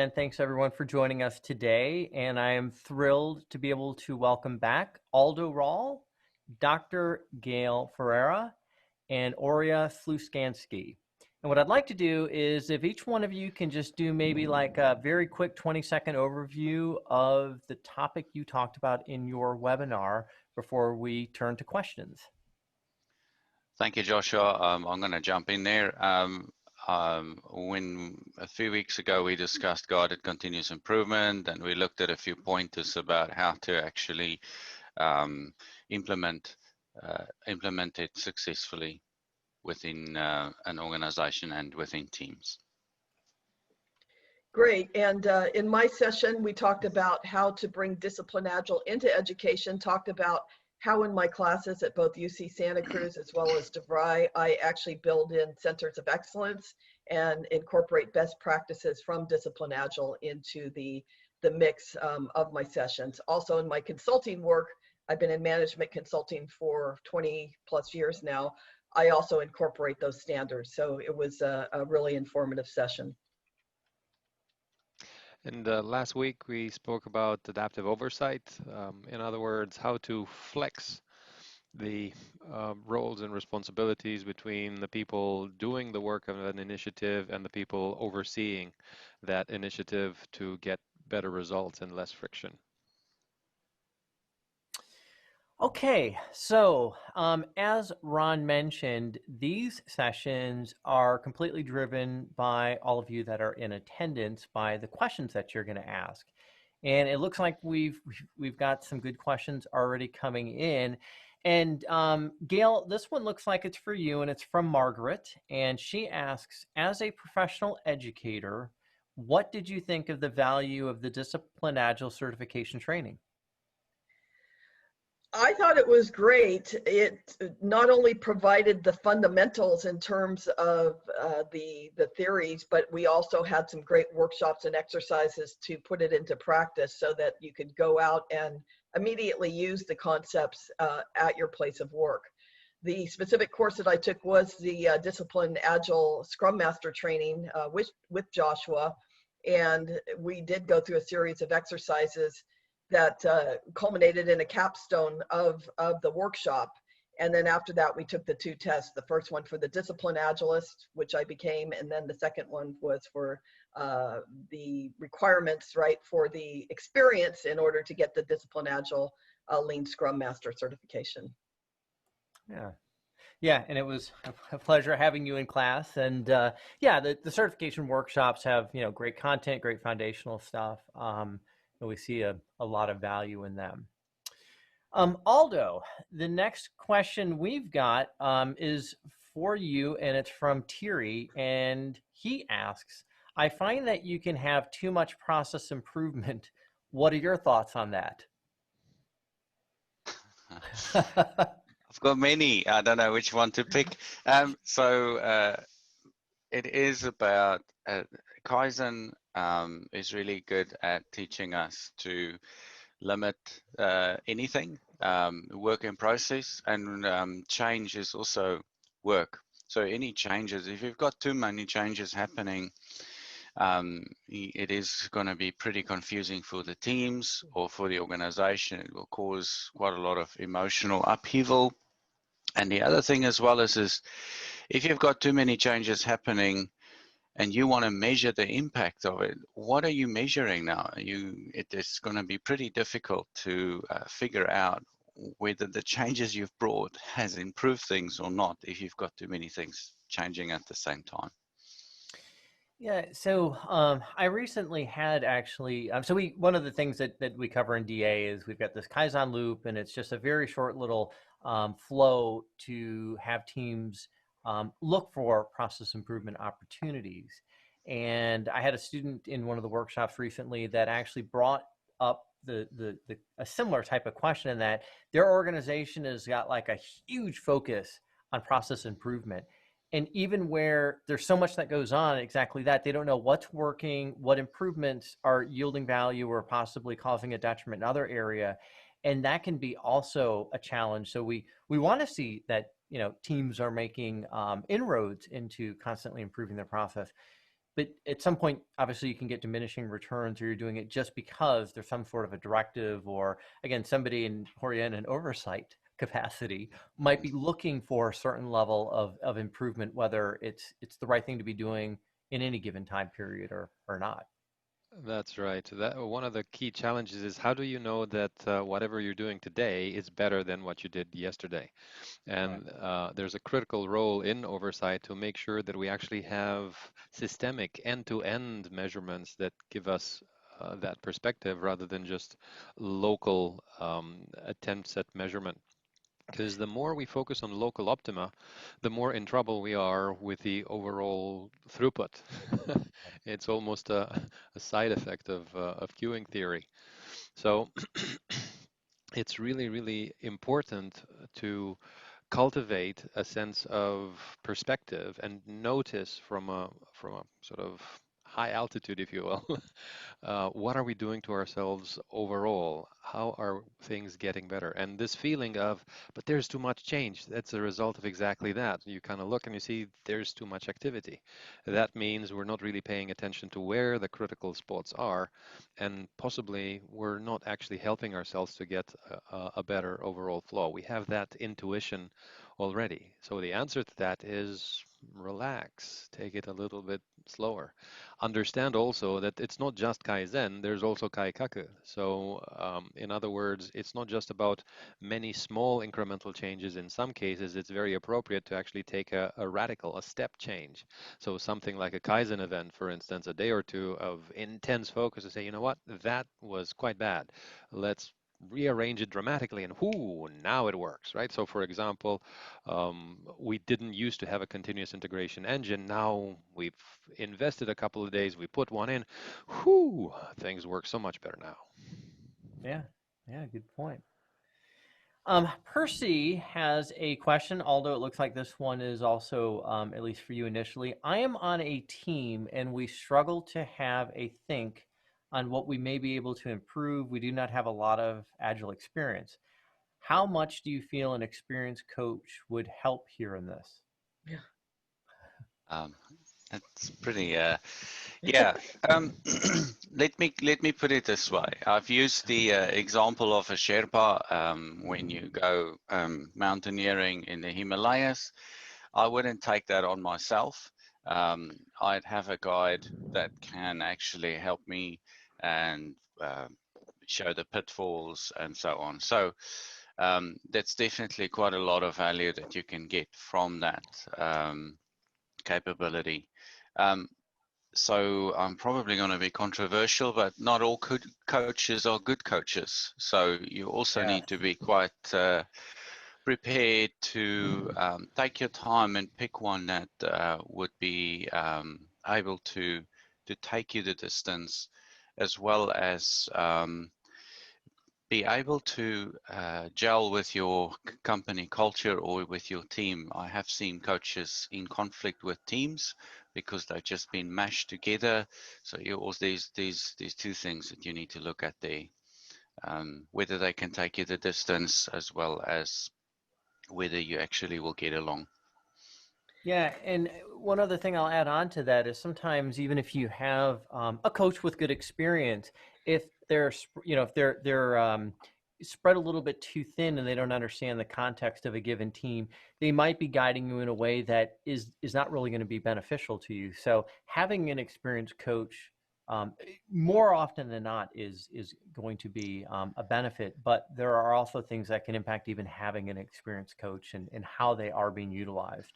And thanks everyone for joining us today. And I am thrilled to be able to welcome back Aldo Rall, Dr. Gail Ferreira, and Horia Slusanschi. And what I'd like to do is if each one of you can just do maybe like a very quick 20-second overview of the topic you talked about in your webinar before we turn to questions. Thank you, Joshua. I'm going to jump in there. When a few weeks ago we discussed guided continuous improvement, and we looked at a few pointers about how to actually implement it successfully within an organization and within teams. Great. And in my session, we talked about how to bring Discipline Agile into education, talked about how in my classes at both UC Santa Cruz as well as DeVry, I actually build in centers of excellence and incorporate best practices from Discipline Agile into the mix of my sessions. Also in my consulting work, I've been in management consulting for 20 plus years now. I also incorporate those standards. So it was a really informative session. And last week we spoke about adaptive oversight. In other words, how to flex the roles and responsibilities between the people doing the work of an initiative and the people overseeing that initiative to get better results and less friction. Okay, so as Ron mentioned, these sessions are completely driven by all of you that are in attendance by the questions that you're going to ask. And it looks like we've got some good questions already coming in. And Gail, this one looks like it's for you, and it's from Margaret. And she asks, as a professional educator, what did you think of the value of the Discipline Agile certification training? I thought it was great. It not only provided the fundamentals in terms of the theories, but we also had some great workshops and exercises to put it into practice so that you could go out and immediately use the concepts at your place of work. The specific course that I took was the Discipline Agile Scrum Master training with Joshua, and we did go through a series of exercises that culminated in a capstone of the workshop. And then after that, we took the two tests, the first one for the Discipline Agilist, which I became, and then the second one was for the requirements, right, for the experience in order to get the Discipline Agile Lean Scrum Master certification. Yeah, and it was a pleasure having you in class. And yeah, the certification workshops have, great content, great foundational stuff. And we see a lot of value in them. Aldo, the next question we've got is for you, and it's from Thierry, and he asks, I find that you can have too much process improvement. What are your thoughts on that? I've got many. I don't know which one to pick. It is about Kaizen is really good at teaching us to limit anything, work in process, and change is also work. So any changes, if you've got too many changes happening, it is going to be pretty confusing for the teams or for the organization. It will cause quite a lot of emotional upheaval. And the other thing as well is if you've got too many changes happening and you want to measure the impact of it, what are you measuring now? It is going to be pretty difficult to figure out whether the changes you've brought has improved things or not if you've got too many things changing at the same time. Yeah, so I recently had actually, one of the things that we cover in DA is we've got this Kaizen loop, and it's just a very short little flow to have teams look for process improvement opportunities. And I had a student in one of the workshops recently that actually brought up a similar type of question, in that their organization has got like a huge focus on process improvement. And even where there's so much that goes on, exactly that, they don't know what's working, what improvements are yielding value or possibly causing a detriment in other area. And that can be also a challenge. So we want to see that, teams are making inroads into constantly improving their process. but at some point, obviously, you can get diminishing returns, or you're doing it just because there's some sort of a directive, or again, somebody in Horia in an oversight capacity might be looking for a certain level of improvement, whether it's the right thing to be doing in any given time period or not. That's right. That one of the key challenges is how do you know that whatever you're doing today is better than what you did yesterday? Right. And there's a critical role in oversight to make sure that we actually have systemic end-to-end measurements that give us that perspective rather than just local attempts at measurement. Because the more we focus on local optima, the more in trouble we are with the overall throughput. It's almost a side effect of queuing theory. So it's really, really important to cultivate a sense of perspective and notice from a sort of high altitude, if you will, what are we doing to ourselves overall? How are things getting better? And this feeling of, but there's too much change, that's a result of exactly that. You kind of look and you see there's too much activity. That means we're not really paying attention to where the critical spots are, and possibly we're not actually helping ourselves to get a better overall flow. We have that intuition already. So the answer to that is relax, take it a little bit slower. Understand also that it's not just Kaizen, there's also Kaikaku. So in other words, it's not just about many small incremental changes. In some cases, it's very appropriate to actually take a radical, a step change. So something like a Kaizen event, for instance, a day or two of intense focus to say, you know what, that was quite bad. Let's rearrange it dramatically and whoo, now it works, right? So for example, we didn't used to have a continuous integration engine. Now we've invested a couple of days, we put one in, whoo, things work so much better now. Yeah, yeah, good point. Percy has a question, although it looks like this one is also, at least for you initially. I am on a team and we struggle to have a think on what we may be able to improve. We do not have a lot of Agile experience. How much do you feel an experienced coach would help here in this? Yeah. That's pretty, yeah. Let me put it this way. I've used the example of a Sherpa when you go mountaineering in the Himalayas. I wouldn't take that on myself. I'd have a guide that can actually help me and show the pitfalls and so on. So that's definitely quite a lot of value that you can get from that capability. So I'm probably going to be controversial, but not all coaches are good coaches. So you also need to be quite prepared to take your time and pick one that would be able to take you the distance, as well as be able to gel with your company culture or with your team. I have seen coaches in conflict with teams because they've just been mashed together. So you also these two things that you need to look at there, whether they can take you the distance as well as whether you actually will get along. Yeah, and one other thing I'll add on to that is sometimes even if you have a coach with good experience, if they're if they're spread a little bit too thin and they don't understand the context of a given team, they might be guiding you in a way that is not really going to be beneficial to you. So having an experienced coach more often than not is going to be a benefit, but there are also things that can impact even having an experienced coach and how they are being utilized.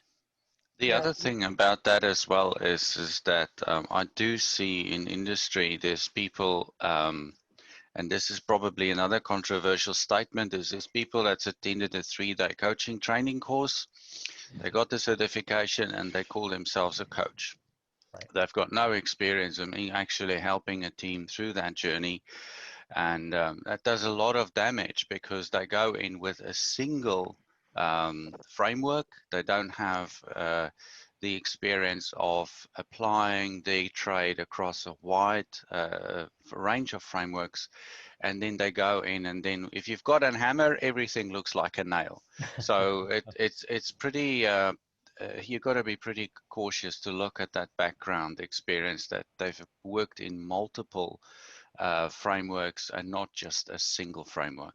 The Yeah. other thing about that as well is that I do see in industry there's people, and this is probably another controversial statement, is there's people that's attended a 3-day coaching training course, they got the certification and they call themselves a coach. Right. They've got no experience in actually helping a team through that journey, and that does a lot of damage because they go in with a single framework. They don't have the experience of applying the trade across a wide range of frameworks, and then they go in, and then if you've got a hammer, everything looks like a nail. So it's pretty you got to be pretty cautious to look at that background experience, that they've worked in multiple frameworks and not just a single framework.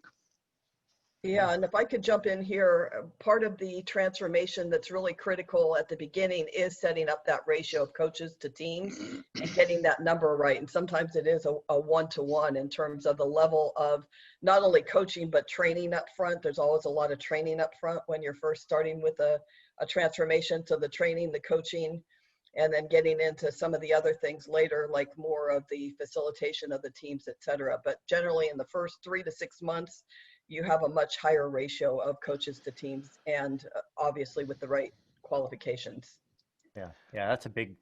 Yeah, and if I could jump in here, part of the transformation that's really critical at the beginning is setting up that ratio of coaches to teams and getting that number right. And sometimes it is a one-to-one in terms of the level of not only coaching, but training up front. There's always a lot of training up front when you're first starting with a transformation. So the training, the coaching, and then getting into some of the other things later, like more of the facilitation of the teams, et cetera. But generally in the first 3 to 6 months, you have a much higher ratio of coaches to teams, and obviously with the right qualifications. Yeah, that's a big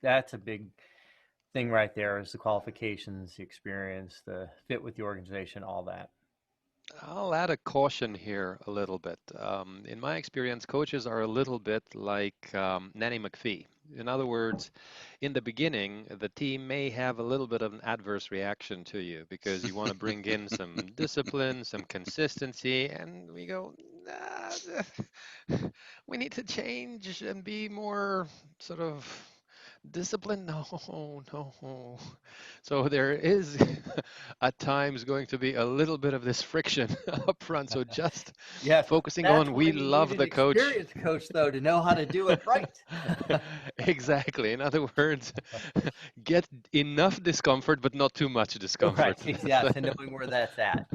thing right there, is the qualifications, the experience, the fit with the organization, all that. I'll add a caution here a little bit. In my experience, coaches are a little bit like Nanny McPhee. In other words, in the beginning, the team may have a little bit of an adverse reaction to you because you want to bring in some discipline, some consistency, and we go, nah, we need to change and be more sort of disciplined. No. So there is at times going to be a little bit of this friction up front. So just focusing on, we love the coach. Experienced coach, though, to know how to do it right. Exactly. In other words, get enough discomfort, but not too much discomfort. Right. Yes, and knowing where that's at.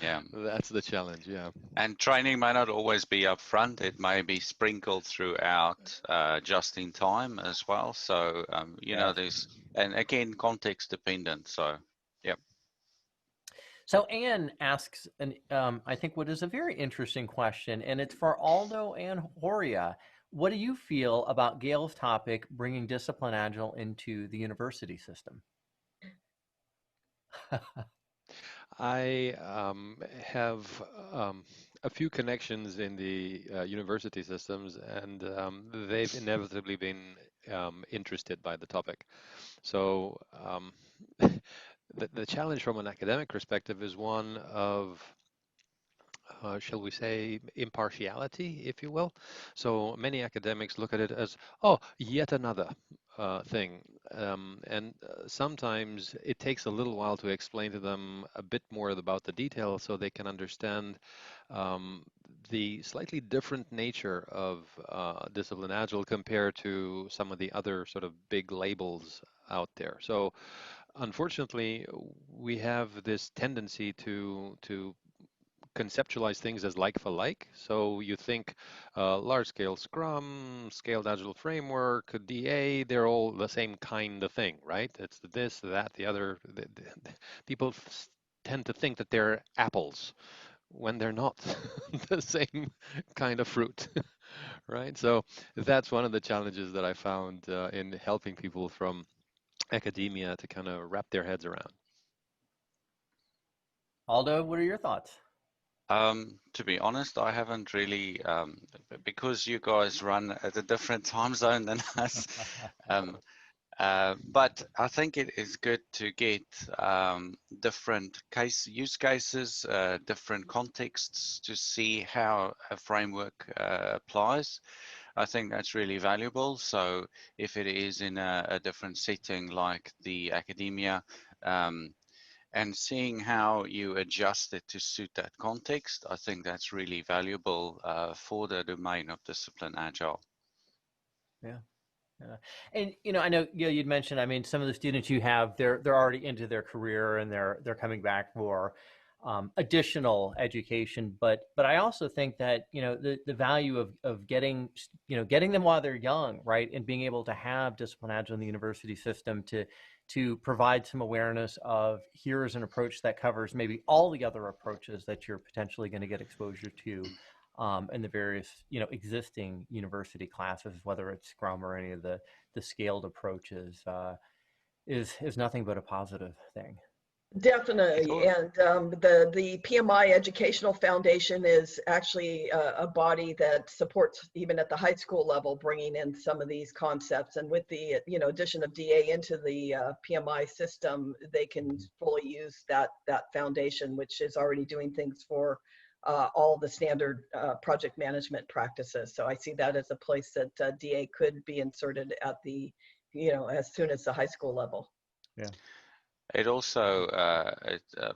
Yeah, that's the challenge. Yeah. And training may not always be up front. It may be sprinkled throughout, just in time as well. So you know, there's, and again, context dependent. So yeah. So Anne asks, I think, what is a very interesting question, and it's for Aldo and Horia. What do you feel about Gail's topic, bringing Discipline Agile into the university system? I have a few connections in the university systems, and they've inevitably been interested by the topic. So the challenge from an academic perspective is one of shall we say, impartiality, if you will. So many academics look at it as, oh, yet another thing. And sometimes it takes a little while to explain to them a bit more about the details so they can understand the slightly different nature of Discipline Agile compared to some of the other sort of big labels out there. So unfortunately, we have this tendency to conceptualize things as like for like. So you think large scale Scrum, scaled Agile framework, DA, they're all the same kind of thing, right? It's this, that, the other. People tend to think that they're apples when they're not the same kind of fruit, right? So that's one of the challenges that I found in helping people from academia to kind of wrap their heads around. Aldo, what are your thoughts? To be honest, I haven't really, because you guys run at a different time zone than us. But I think it is good to get different use cases, different contexts to see how a framework applies. I think that's really valuable. So if it is in a different setting like the academia, and seeing how you adjust it to suit that context, I think that's really valuable for the domain of Discipline Agile. Yeah. And I know you'd mentioned, I mean, some of the students you have, they're already into their career and they're coming back for additional education, but I also think that the value of getting them while they're young, right, and being able to have Discipline Agile in the university system to provide some awareness of, here's an approach that covers maybe all the other approaches that you're potentially going to get exposure to in the various existing university classes, whether it's Scrum or any of the scaled approaches, is nothing but a positive thing. Definitely, and the PMI Educational Foundation is actually a body that supports, even at the high school level, bringing in some of these concepts. And with the addition of DA into the PMI system, they can fully use that foundation, which is already doing things for all the standard project management practices. So I see that as a place that DA could be inserted at the, as soon as the high school level. Yeah. It also,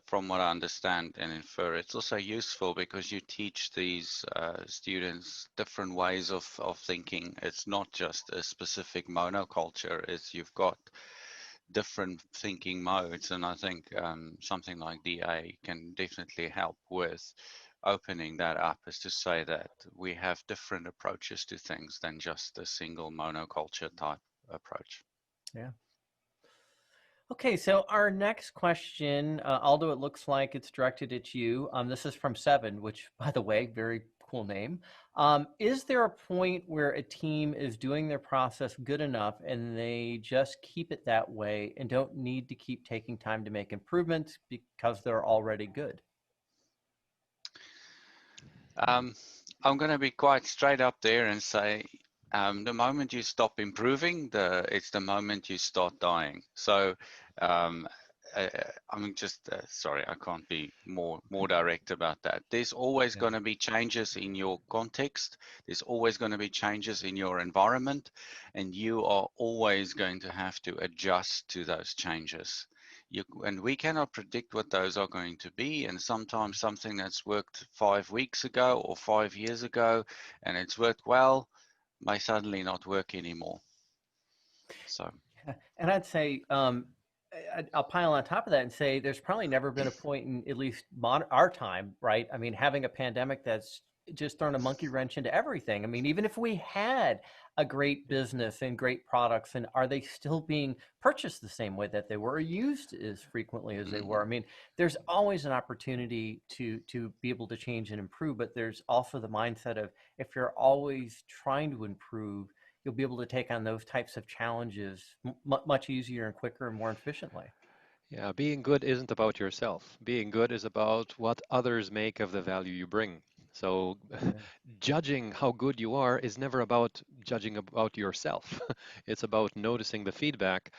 from what I understand and infer, it's also useful because you teach these students different ways of thinking. It's not just a specific monoculture, it's you've got different thinking modes, and I think something like DA can definitely help with opening that up, is to say that we have different approaches to things than just a single monoculture type approach. Yeah. Okay, so our next question, Aldo, it looks like it's directed at you. This is from Seven, which, by the way, very cool name. Is there a point where a team is doing their process good enough and they just keep it that way and don't need to keep taking time to make improvements because they're already good? I'm going to be quite straight up there and say, the moment you stop improving, it's the moment you start dying. So I'm just sorry, I can't be more direct about that. There's always going to be changes in your context. There's always going to be changes in your environment, and you are always going to have to adjust to those changes. And we cannot predict what those are going to be. And sometimes something that's worked 5 weeks ago or 5 years ago, and it's worked well, may suddenly not work anymore. So. And I'd say, I'll pile on top of that and say there's probably never been a point in at least our time, right? I mean, having a pandemic that's just thrown a monkey wrench into everything. I mean, even if we had a great business and great products, and are they still being purchased the same way that they were, or used as frequently as they were? I mean, there's always an opportunity to be able to change and improve, but there's also the mindset of, if you're always trying to improve, you'll be able to take on those types of challenges much easier and quicker and more efficiently. Yeah, being good isn't about yourself. Being good is about what others make of the value you bring. So judging how good you are is never about judging about yourself. It's about noticing the feedback.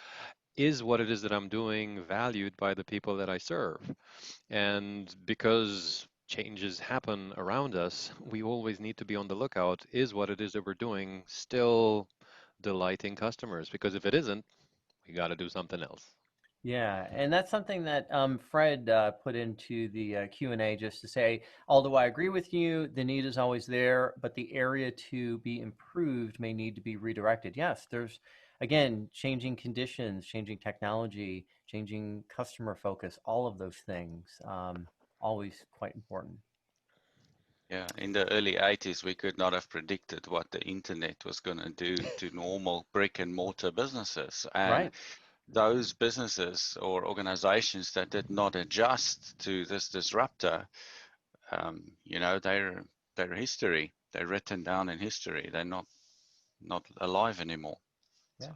Is what it is that I'm doing valued by the people that I serve? And because changes happen around us, we always need to be on the lookout. Is what it is that we're doing still delighting customers? Because if it isn't, we got to do something else. Yeah, and that's something that Fred put into the Q&A, just to say, although I agree with you, the need is always there, but the area to be improved may need to be redirected. Yes, there's, again, changing conditions, changing technology, changing customer focus, all of those things, always quite important. Yeah, in the early 80s, we could not have predicted what the internet was going to do to normal brick and mortar businesses. And Right. those businesses or organizations that did not adjust to this disruptor, they're history. They're written down in history. They're not alive anymore. Yeah. So.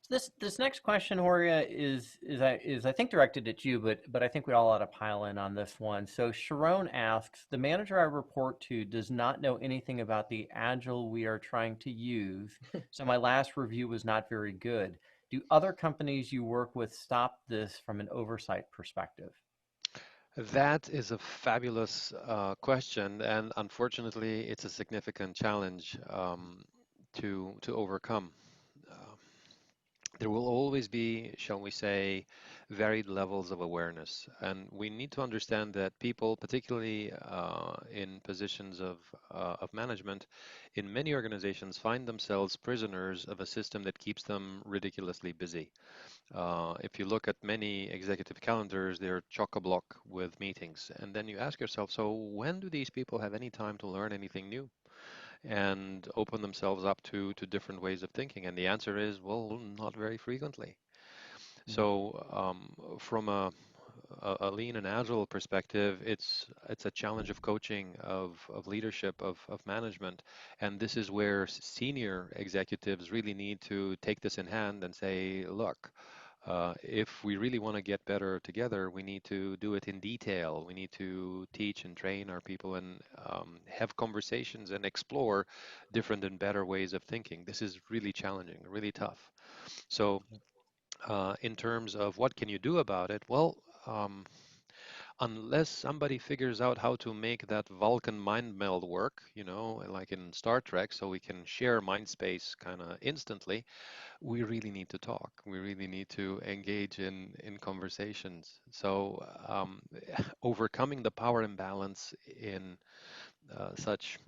So this next question, Horia, is I think directed at you, but I think we all ought to pile in on this one. So Sharon asks, the manager I report to does not know anything about the Agile we are trying to use, so my last review was not very good. Do other companies you work with stop this from an oversight perspective? That is a fabulous question, and unfortunately, it's a significant challenge to overcome. Uh, there will always be, shall we say, varied levels of awareness, and we need to understand that people, particularly in positions of management, in many organizations, find themselves prisoners of a system that keeps them ridiculously busy. If you look at many executive calendars, they're chock-a-block with meetings. And then you ask yourself, so when do these people have any time to learn anything new and open themselves up to different ways of thinking? And the answer is, well, not very frequently. So from a lean and agile perspective, it's a challenge of coaching, of leadership, of management. And this is where senior executives really need to take this in hand and say, look, if we really want to get better together, we need to do it in detail. We need to teach and train our people and have conversations and explore different and better ways of thinking. This is really challenging, really tough. So, in terms of what can you do about it, well, unless somebody figures out how to make that Vulcan mind meld work, you know, like in Star Trek, so we can share mind space kind of instantly, we really need to talk. We really need to engage in conversations. So overcoming the power imbalance in such,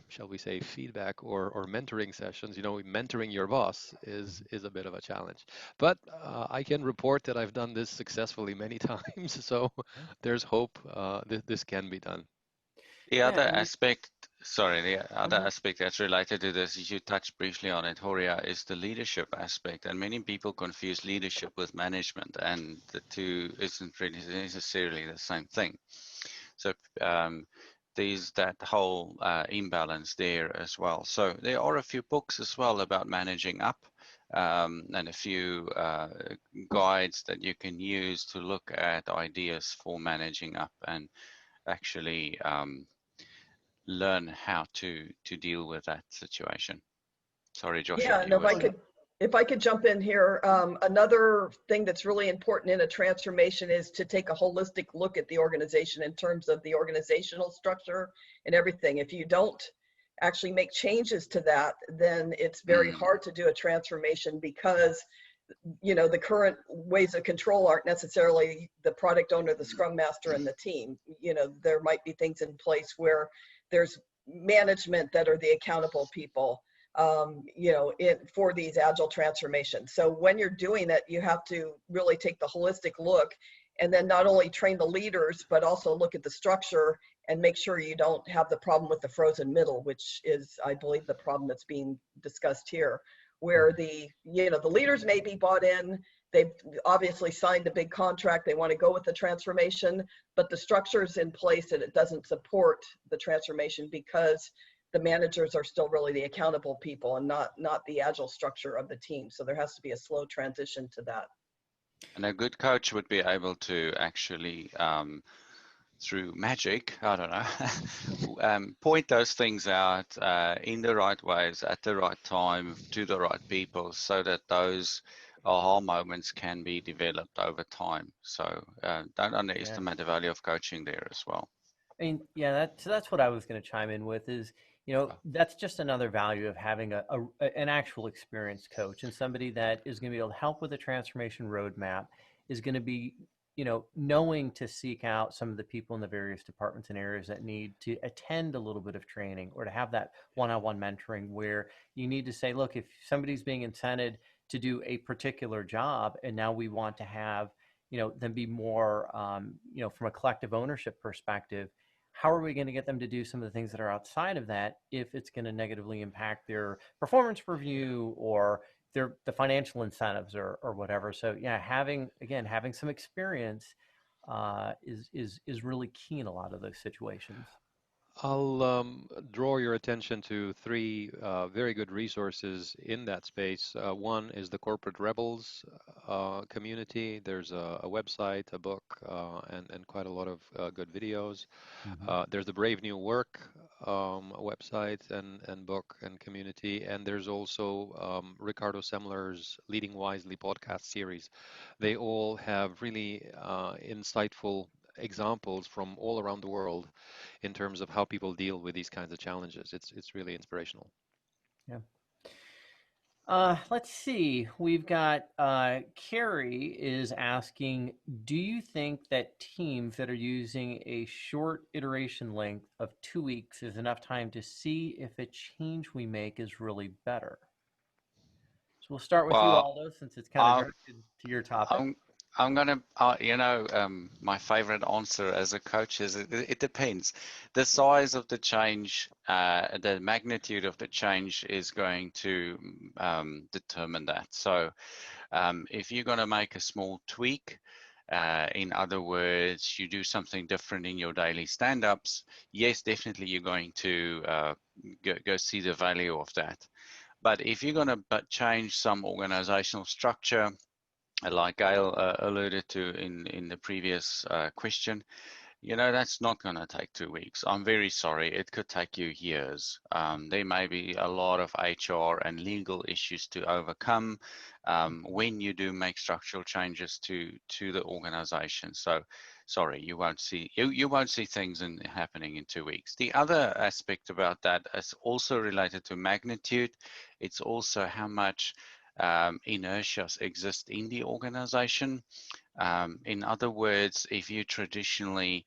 shall we say, feedback or mentoring sessions, you know, mentoring your boss is a bit of a challenge. But I can report that I've done this successfully many times, so there's hope this can be done. The Yeah, other and aspect, sorry, the other mhm. aspect that's related to this, is you touched briefly on it, Horia, is the leadership aspect. And many people confuse leadership with management, and the two isn't really necessarily the same thing. So there's that whole imbalance there as well. So there are a few books as well about managing up, and a few guides that you can use to look at ideas for managing up and actually learn how to deal with that situation. Sorry, Joshua, Yeah, and you were saying. if I could jump in here, another thing that's really important in a transformation is to take a holistic look at the organization in terms of the organizational structure and everything. If you don't actually make changes to that, then it's very hard to do a transformation, because you know the current ways of control aren't necessarily the product owner, the scrum master, and the team. You know, there might be things in place where there's management that are the accountable people, you know, for these agile transformations. So when you're doing it, you have to really take the holistic look, and then not only train the leaders, but also look at the structure and make sure you don't have the problem with the frozen middle, which is, I believe, the problem that's being discussed here, where the, you know, the leaders may be bought in, they've obviously signed a big contract, they want to go with the transformation, but the structure's in place and it doesn't support the transformation because the managers are still really the accountable people and not the agile structure of the team. So there has to be a slow transition to that. And a good coach would be able to actually, through magic, I don't know, point those things out in the right ways, at the right time, to the right people, so that those aha moments can be developed over time. So don't Yeah. underestimate the value of coaching there as well. I mean, yeah, that's what I was going to chime in with is, you know, that's just another value of having an actual experienced coach, and somebody that is going to be able to help with a transformation roadmap, is going to be, you know, knowing to seek out some of the people in the various departments and areas that need to attend a little bit of training, or to have that one-on-one mentoring, where you need to say, look, if somebody's being incented to do a particular job, and now we want to have, you know, them be more, you know, from a collective ownership perspective, how are we going to get them to do some of the things that are outside of that if it's going to negatively impact their performance review or the financial incentives or whatever. So yeah, having some experience is really key in a lot of those situations. I'll draw your attention to three very good resources in that space. One is the Corporate Rebels community. There's a website, a book, and quite a lot of good videos. There's the Brave New Work website and book and community. And there's also Ricardo Semler's Leading Wisely podcast series. They all have really insightful examples from all around the world in terms of how people deal with these kinds of challenges. It's really inspirational. Yeah. Let's see. We've got Carrie is asking, do you think that teams that are using a short iteration length of 2 weeks is enough time to see if a change we make is really better? So we'll start with you, Well, Aldo, since it's kind of um, directed to your topic. I'm gonna, you know, my favorite answer as a coach is it depends. The size of the change, the magnitude of the change is going to determine that. So if you're gonna make a small tweak, in other words, you do something different in your daily stand-ups, yes, definitely you're going to go see the value of that. But if you're gonna change some organizational structure, like Gail alluded to in the previous question, You know, that's not going to take 2 weeks. I'm very sorry. It could take you years. There may be a lot of HR and legal issues to overcome when you do make structural changes to the organization. So, sorry, you won't see things happening in 2 weeks. The other aspect about that is also related to magnitude. It's also how much inertia exists in the organization. In other words, if you traditionally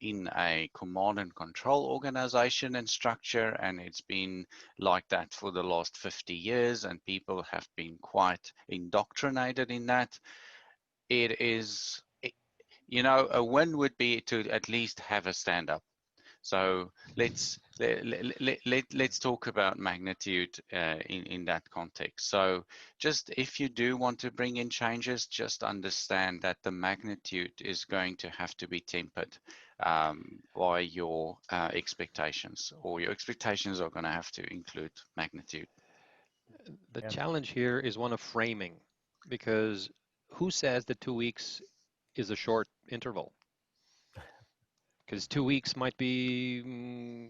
in a command and control organization and structure, and it's been like that for the last 50 years, and people have been quite indoctrinated in that, it is, you know, a win would be to at least have a stand up. So let's talk about magnitude in that context. So just if you do want to bring in changes, just understand that the magnitude is going to have to be tempered by your expectations, or your expectations are going to have to include magnitude. The Yeah. challenge here is one of framing, because who says that 2 weeks is a short interval? Because 2 weeks might be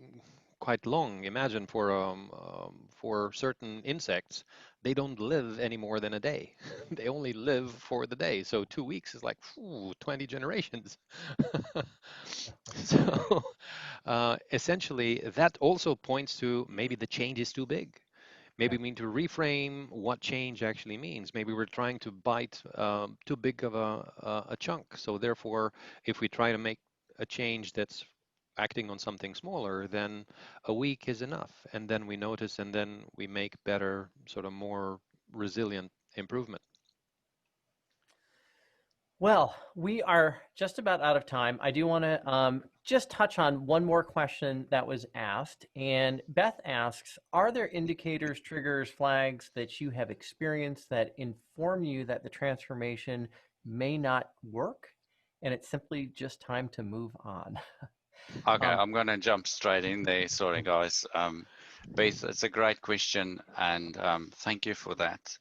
quite long. Imagine for certain insects, they don't live any more than a day. They only live for the day. So 2 weeks is like 20 generations. So essentially, that also points to maybe the change is too big. Maybe we need to reframe what change actually means. Maybe we're trying to bite too big of a chunk. So therefore, if we try to make a change that's acting on something smaller, then a week is enough. And then we notice, and then we make better, sort of more resilient improvement. Well, we are just about out of time. I do want to just touch on one more question that was asked. And Beth asks, are there indicators, triggers, flags that you have experienced that inform you that the transformation may not work and it's simply just time to move on? Okay, I'm going to jump straight in there. Sorry, guys. Beth, it's a great question, and thank you for that.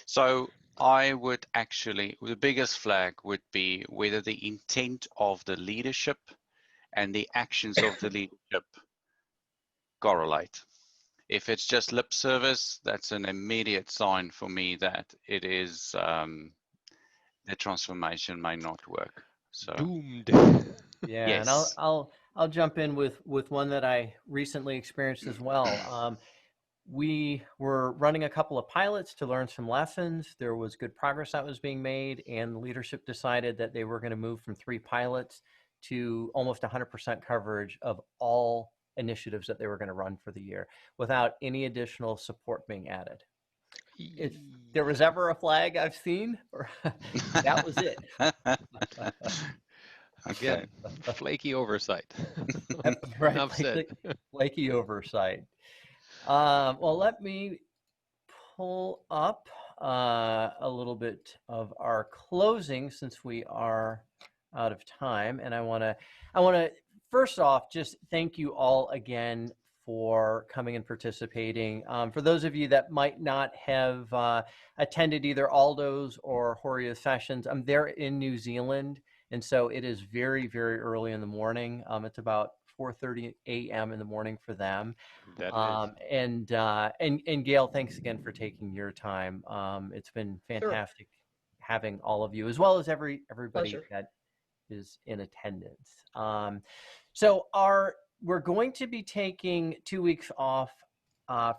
So I would actually, the biggest flag would be whether the intent of the leadership and the actions of the leadership correlate. If it's just lip service, that's an immediate sign for me that it is the transformation may not work. So Doomed. Yeah, and yes. I'll jump in with one that I recently experienced as well. We were running a couple of pilots to learn some lessons. There was good progress that was being made, and the leadership decided that they were going to move from 3 pilots to almost 100% coverage of all initiatives that they were going to run for the year without any additional support being added. If there was ever a flag I've seen, that was it. Again, Okay. flaky oversight. Right, Enough said. flaky oversight. Well, let me pull up a little bit of our closing since we are out of time, and I want to first off just thank you all again for coming and participating. For those of you that might not have attended either Aldo's or Horia's sessions, they're in New Zealand, and so it is very, very early in the morning. It's about 4:30 a.m. in the morning for them. That it is. And Gail, thanks again for taking your time. It's been fantastic having all of you, as well as everybody Pleasure. that is in attendance. We're going to be taking 2 weeks off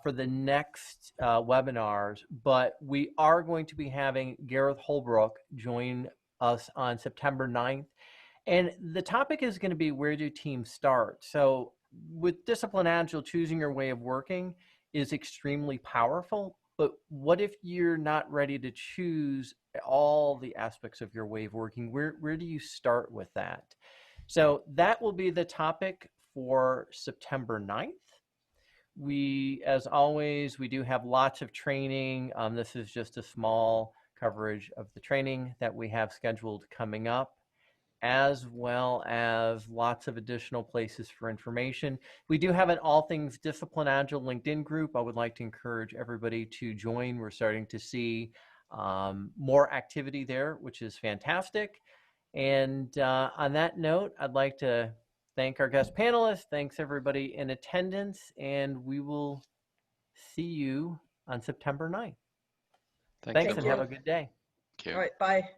for the next webinars, but we are going to be having Gareth Holbrook join us on September 9th. And the topic is going to be, where do teams start? So with Discipline Agile, choosing your way of working is extremely powerful. But what if you're not ready to choose all the aspects of your way of working? Where do you start with that? So that will be the topic for September 9th. We, as always, we do have lots of training. This is just a small coverage of the training that we have scheduled coming up, as well as lots of additional places for information. We do have an All Things Discipline Agile LinkedIn group. I would like to encourage everybody to join. We're starting to see more activity there, which is fantastic. And on that note, I'd like to thank our guest panelists. Thanks everybody in attendance, and we will see you on September 9th. Thanks, Thank and you. have a good day. Thank you. All right, bye.